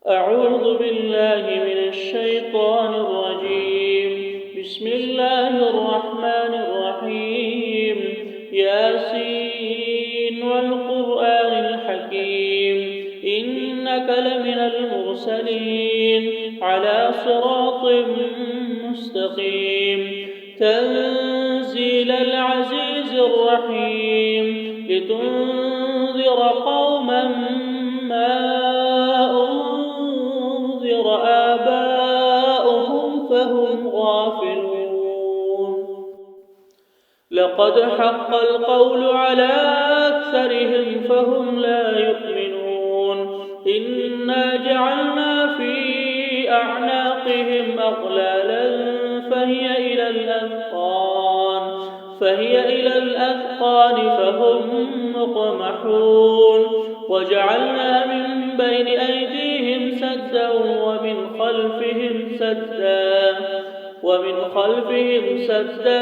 أعوذ بالله من الشيطان الرجيم. بسم الله الرحمن الرحيم. ياسين والقرآن الحكيم إنك لمن المرسلين على صراط مستقيم تنزيل العزيز الرحيم لتنذر قوما ما أنذر آباؤهم فهم غافلون. لقد حق القول على أكثرهم فهم لا يؤمنون. إنا جعلنا في أعناقهم أغلالا فهي إلى الأذقان فهم مقمحون. وجعلنا من بين أيديهم سدا ومن خلفهم سدا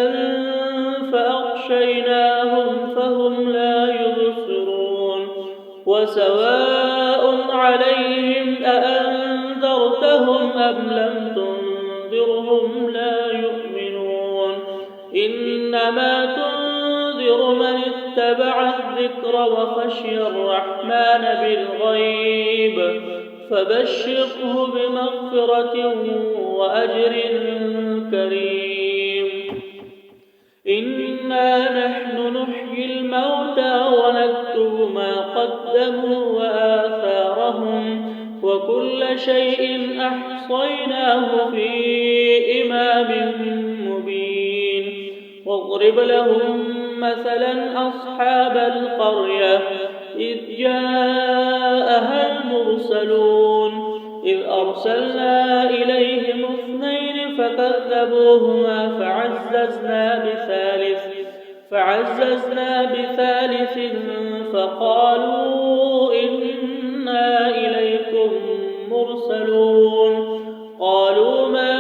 فأغشيناهم فهم لا يبصرون. وسواء عليهم أأنذرتهم أم لم تنذرهم لا يؤمنون. إنما تنذر من اتبع الذكر وخشي الرحمن بالغيب فبشره بمغفرة وأجر كريم. إنا نحن نحيي الموتى ونكتب ما قدموا وآثارهم وكل شيء أحصيناه في إمام مبين. واضرب لهم مثلا أصحاب القرية إذ جاءها المرسلون إذ أرسلنا إليهم 2 فكذبوهما فعززنا بثالث فقالوا إنا إليكم مرسلون. قالوا ما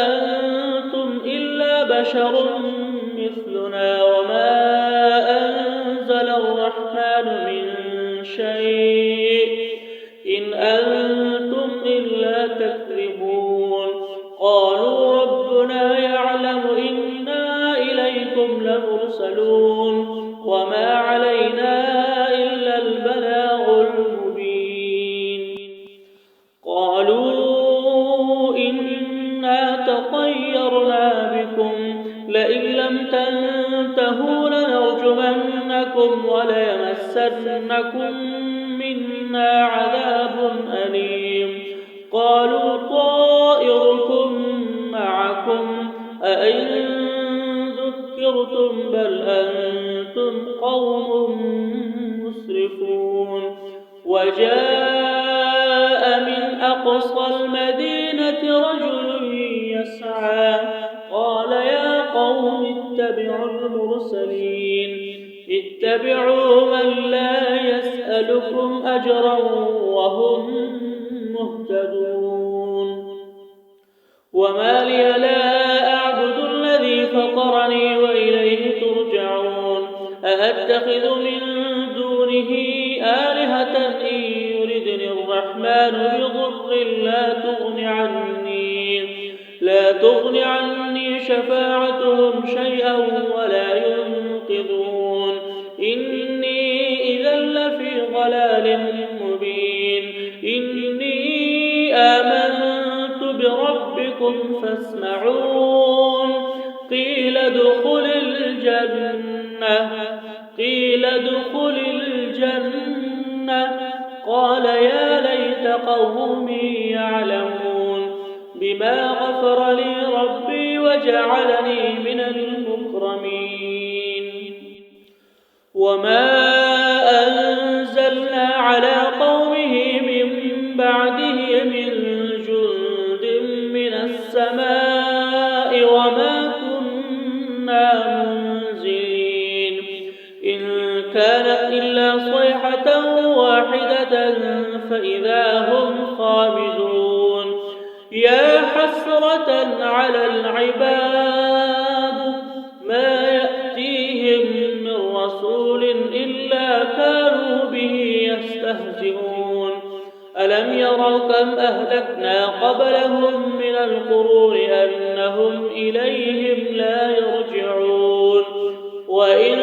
أنتم إلا بشر مثلنا وما أنزل الرحمن من شيء إن أنتم إلا تكذبون. قالوا ربنا يعلم إنا إليكم لمرسلون وما علينا إلا البلاغ المبين. قالوا إنا تطيرنا بكم لئن لم تنتهوا لنرجمنكم وليمسنكم منا عذاب أليم. قالوا طائركم معكم أئن ذكرتم بل أنتم قوم مسرفون. وجاء من أقصى المدينة رجل يسعى قال يا قوم اتبعوا المرسلين اتبعوا من لا يسألكم أجرا وهم مهتدون. وما لي لا أعبد الذي فطرني وإليه ترجعون. أأتخذ من دونه آلهة إن يردني الرحمن بضر لا تغن عني شفاعتهم شيئا ولا ينقذون. إني إذا لفي ضلال مبين. إني آمنت بربكم فاسمعون. قيل ادخل الجنة قال يا ليت قومي يعلمون بما غفر لي ربي وجعلني من المكرمين. وما أنزلنا على قومه من بعده من جند من السماء وما كنا منزلين. إن كانت إلا صيحة واحدة فإذا هم خامدون. يا حسرة على العباد ما يأتيهم من رسول إلا كانوا به يستهزئون. ألم يروا كم أهلكنا قبلهم من القرون أنهم إليهم لا يرجعون وإن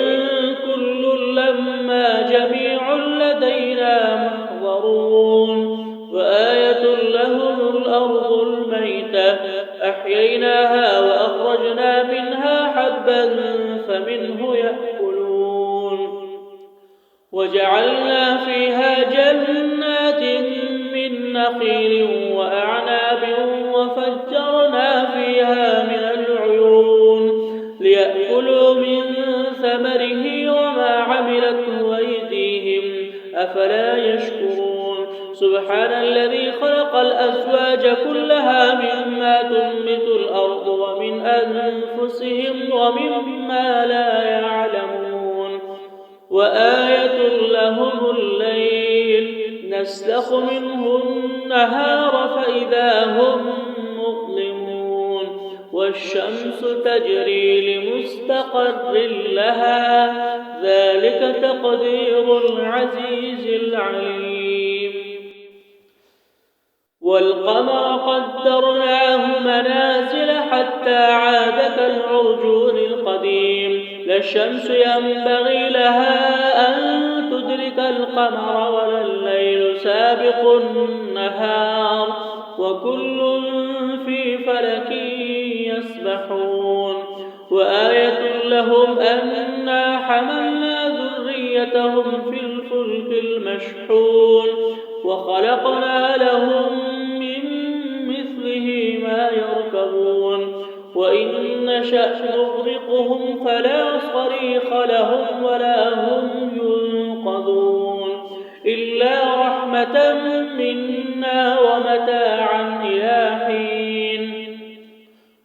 كل لما جميع لدينا محضرون وآية لهم الأرض الميتة أحييناها وأخرجنا منها حبا فمنه يأكلون وجعلنا فيها جنات من نخيل وأعناب وفجرنا فيها من العيون ليأكلوا من ثمره وما عملته أيديهم أفلا يشكرون سبحان الذي خلق الأزواج كلها مما تنبت الأرض ومن أنفسهم ومما لا يعلمون وآية لهم الليل نسلخ منه النهار فإذا هم مظلمون والشمس تجري لمستقر لها ذلك تقدير العزيز العليم والقمر قدرناه منازل حتى عاد كالعرجون القديم لا الشمس ينبغي لها أن تدرك القمر ولا الليل سابق النهار وكل في فلك يسبحون وآية لهم أنا حملنا ذريتهم في الفلك المشحون وخلقنا لهم من مثله ما يركبون وإن نشأ نغرقهم فلا صريخ لهم ولا هم ينقذون إلا رحمة منا ومتاعا إلى حين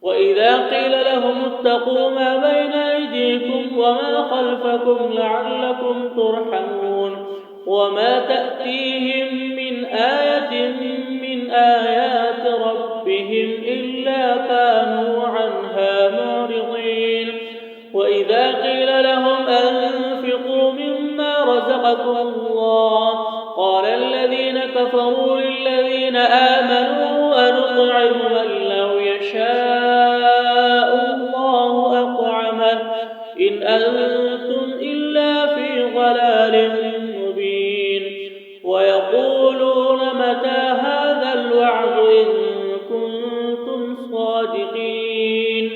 وإذا قيل لهم اتقوا ما بين أيديكم وما خلفكم لعلكم ترحمون وما تأتيهم من آية من آيات ربهم إلا كانوا عنها معرضين وإذا قيل لهم أنفقوا مما رزقكم الله قال الذين كفروا للذين آمنوا أنطعم من لو يشاء الله أطعمه إن أنتم إلا في ضلال مبين ويقولون متى هذا الوعد إن كنتم صادقين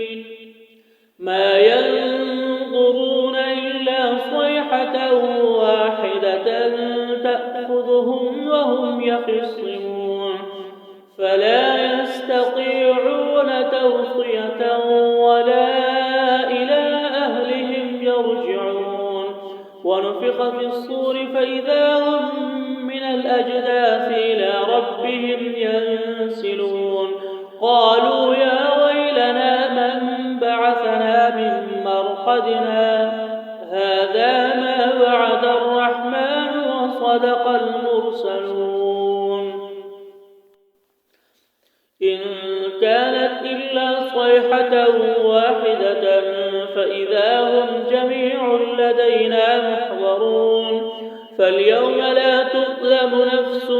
ما ينظرون إلا صيحة واحدة تأخذهم وهم يخصمون فلا يستطيعون توصية ولا إلى أهلهم يرجعون ونفخ في الصور فإذا هم من الأجداث إلى ربهم ينسلون قالوا يا ويلنا من بعثنا من مرقدنا هذا ما وعد الرحمن وصدق المرسلون إن كانت إلا صيحة واحدة فإذا هم جميع لدينا محضرون فاليوم لا تظلم نفس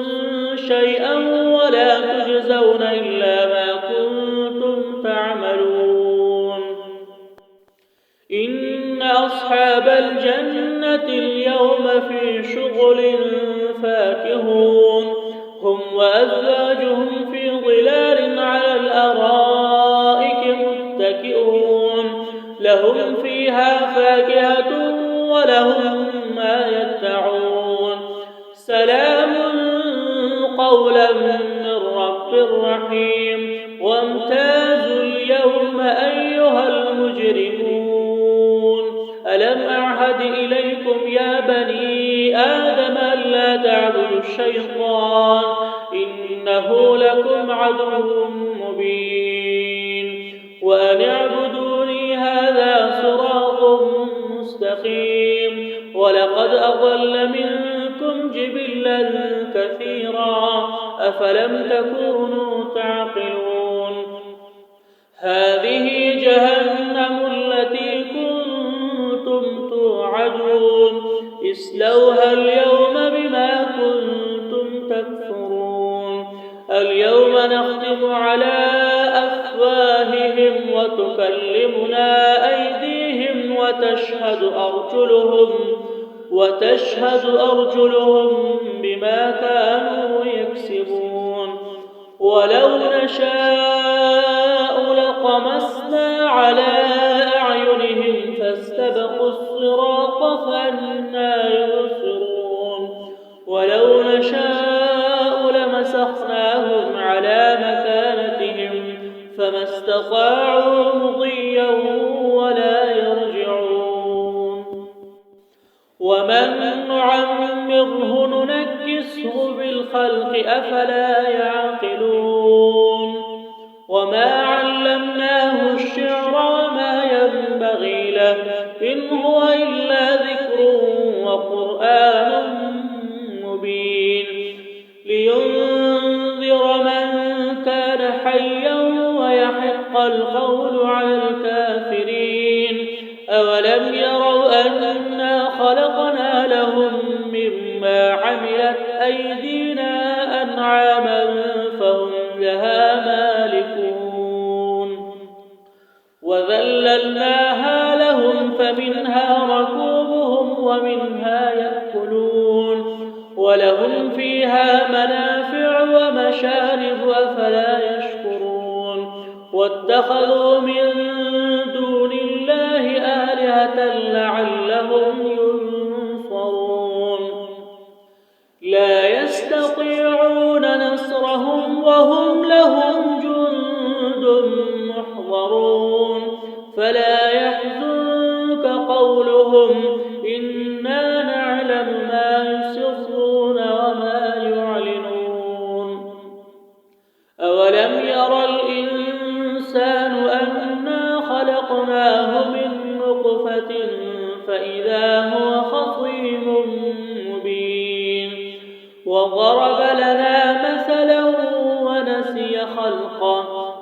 شيئا ولا تجزون إلا ما كنتم تعملون إن أصحاب الجنة اليوم في شغل فاكهون هم وأزواجهم في ظلال على الأرائك متكئون لهم فيها فاكهة ولهم ما يدعون سلام قولا من رب رحيم وامتازوا اليوم أيها المجرمون ألم أعهد إليكم يا بني آدم ألا تعبدوا الشيطان إنه لكم عدو مبين وأن اعبدوني هذا صراط مستقيم ولقد أضل منكم جبلا كثيرا أفلم تكونوا تعقلون هذه جهنم التي كنتم توعدون اصلوها اليوم بما كنتم تكفرون اليوم نختم على أفواههم وتكلمنا أيديهم وتشهد أرجلهم بما كانوا يكسبون ولو نشاء لطمسنا على أعينهم فاستبقوا الصراط فأنى يبصرون ولو نشاء لمسخناهم على مكانتهم فما استطاعوا مضيا ولا يرجعون ومن نعمره ننكسه بالخلق أفلا يعقلون وما علمناه الشعر وما ينبغي له إن هو إلا ذكر وقرآن مبين لينذر من كان حيا ويحق القول على الكافرين أولم يروا أنا خلقنا لهم مما عملت أيدينا أنعاما فهم لها مالكون وذللناها لهم فمنها ركوبهم ومنها يأكلون ولهم فيها منافع ومشارب أفلا يشكرون واتخذوا من دون الله آلهة لعلهم ينصرون لا يستطيعون نصرهم وهم لهم جند محضرون فلا يحزنك قولهم إنا نعلم ما يسرون وما يعلنون أولم ير الإنسان أنا خلقناه من نطفة فإذا هو خصيم مبين وضرب لنا مثلا ونسي خلقه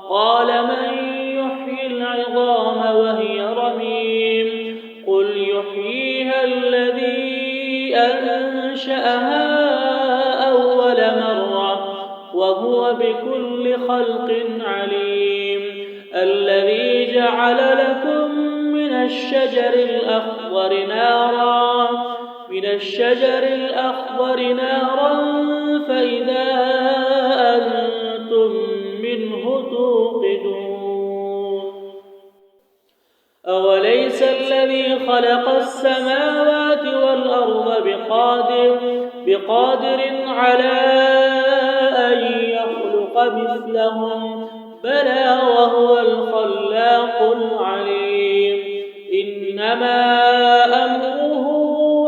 قال من يحيي العظام وهي رميم قل يحييها الذي أنشأها أول مرة وهو بكل خلق عليم الذي جعل لكم من الشجر الأخضر نارا فإذا أنتم منه توقدون أوليس الذي خلق السماوات والأرض بقادر على أن يخلق مثلهم بلى وهو الخلاق العليم إنما أمره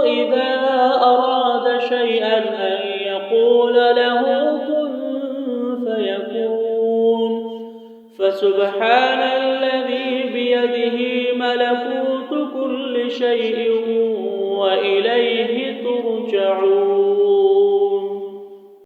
إذا أراد شيئا أن يقول له كن فيكون فسبحان الذي بيده ملكوت كل شيء وإليه